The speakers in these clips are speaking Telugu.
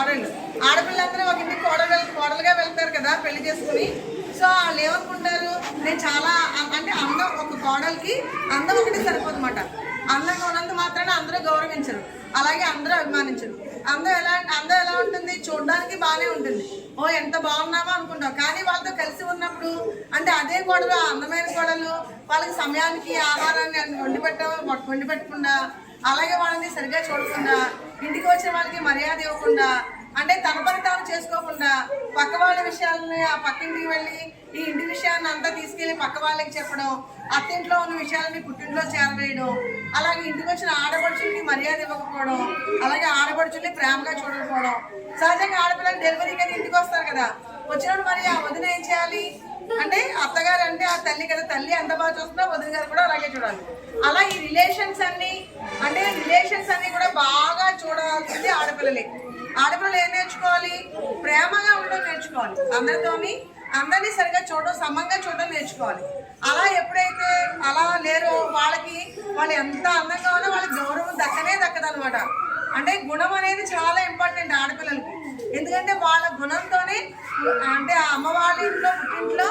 కోడళ్ళు. ఆడపిల్లలందరూ ఒక ఇంటికి కోడలుగా వెళ్తారు కదా పెళ్లి చేసుకుని. సో వాళ్ళు ఏమనుకుంటారు, నేను చాలా అంటే అందం, ఒక కోడలికి అందం ఒకటి సరిపోదన్నమాట. అందంగా ఉన్నంత మాత్రాన అందరూ గౌరవించరు, అలాగే అందరూ అభిమానించరు. అందం ఎలా ఉంటుంది, చూడడానికి బాగానే ఉంటుంది, ఓ ఎంత బాగున్నామో అనుకుంటాం. కానీ వాళ్ళతో కలిసి ఉన్నప్పుడు అంటే అదే కోడలు, అందమైన కోడలు వాళ్ళకి సమయానికి ఆహారాన్ని వండి పెట్టకుండా, అలాగే వాళ్ళని సరిగ్గా చూడకుండా, ఇంటికి వచ్చిన వాళ్ళకి మర్యాద ఇవ్వకుండా, అంటే తన పని తాను చేసుకోకుండా పక్క వాళ్ళ విషయాలని ఆ పక్కింటికి వెళ్ళి ఈ ఇంటి విషయాన్ని అంతా తీసుకెళ్ళి పక్క వాళ్ళకి చెప్పడం, అత్తింట్లో ఉన్న విషయాలని పుట్టింట్లో చేరవేయడం, అలాగే ఇంటికి వచ్చిన ఆడపడుచులకి మర్యాద ఇవ్వకపోవడం, అలాగే ఆడపడుచుల్ని ప్రేమగా చూడకపోవడం. సహజంగా ఆడపిల్లలు డెలివరీ కదా ఇంటికి వస్తారు కదా, వచ్చినప్పుడు మరి ఆ వదిన ఏం చేయాలి అంటే, అత్తగారు అంటే ఆ తల్లి కదా, తల్లి ఎంత బాగా చూస్తుందో వదిన గారు కూడా అలాగే చూడాలి. అలా ఈ రిలేషన్స్ అన్ని కూడా బాగా చూడాల్సింది ఆడపిల్లలే. ఆడపిల్లలు ఏం నేర్చుకోవాలి, ప్రేమగా ఉండడం నేర్చుకోవాలి, అందరినీ సరిగా చూడడం, సమంగా చూడడం నేర్చుకోవాలి. అలా ఎప్పుడైతే అలా లేరో వాళ్ళు ఎంత అందంగా ఉన్నా వాళ్ళకి గౌరవం దక్కదనమాట. అంటే గుణం అనేది చాలా ఇంపార్టెంట్ ఆడపిల్లలకి. ఎందుకంటే వాళ్ళ గుణంతోనే అంటే అమ్మ వాళ్ళ ఇంట్లో, పుట్టింట్లో,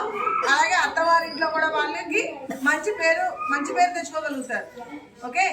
అలాగే అత్తవారింట్లో కూడా వాళ్ళకి మంచి పేరు తెచ్చుకోగలుగుతారు. ఓకే.